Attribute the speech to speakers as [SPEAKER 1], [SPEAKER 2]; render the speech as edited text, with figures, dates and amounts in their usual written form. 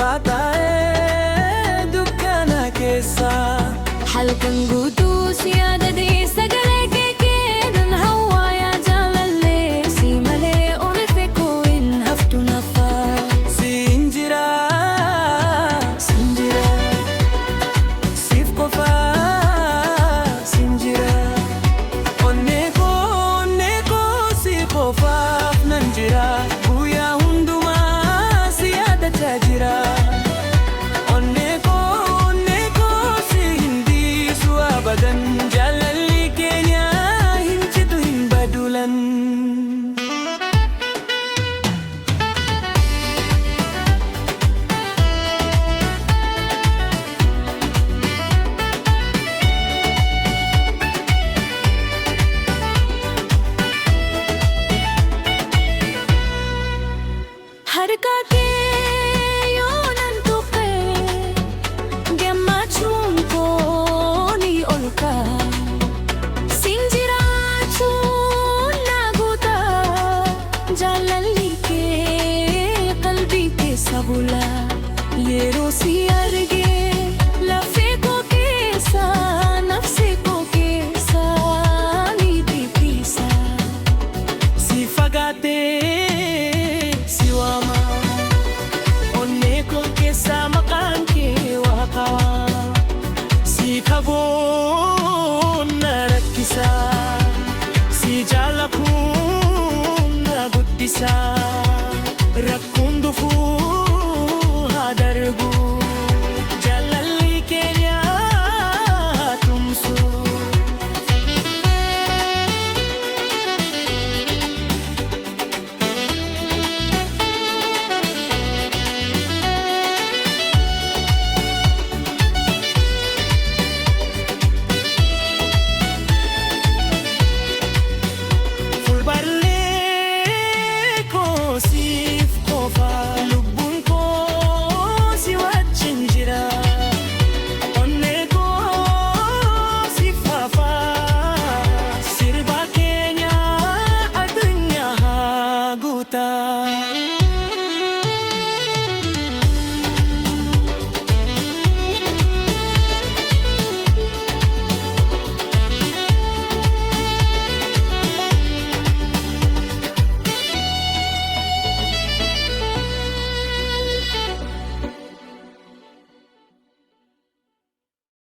[SPEAKER 1] taa'ee dukkana keessa.
[SPEAKER 2] Halkan guutuu si yaadadhee sagalee kee kennan hawwaa yaa jaalallee si malee oolfee koo hin haftu nafaa.
[SPEAKER 1] Siin jira siif qofaa siin jira onnee koo si qofaaf nan jira guyyaa hundumaa si yaadachaa jira. Onnee koo si hin dhiisu abadan jaalalli keenya hin citu hin badulan.
[SPEAKER 2] Harka kee yoo nan tuqee gammachuun koo ni ol ka'a. Siin jiraachuun na guuta jaalalli kee qalbii keessa bula. Yeroo si argee lafee koo keessa nafsi koo keessa ni dhiphisa.
[SPEAKER 1] Si fagaatee si waama onnee koo keessa maqaan kee waaqaa. Si qabuun na rakkisa si jaalachuun na guddisa.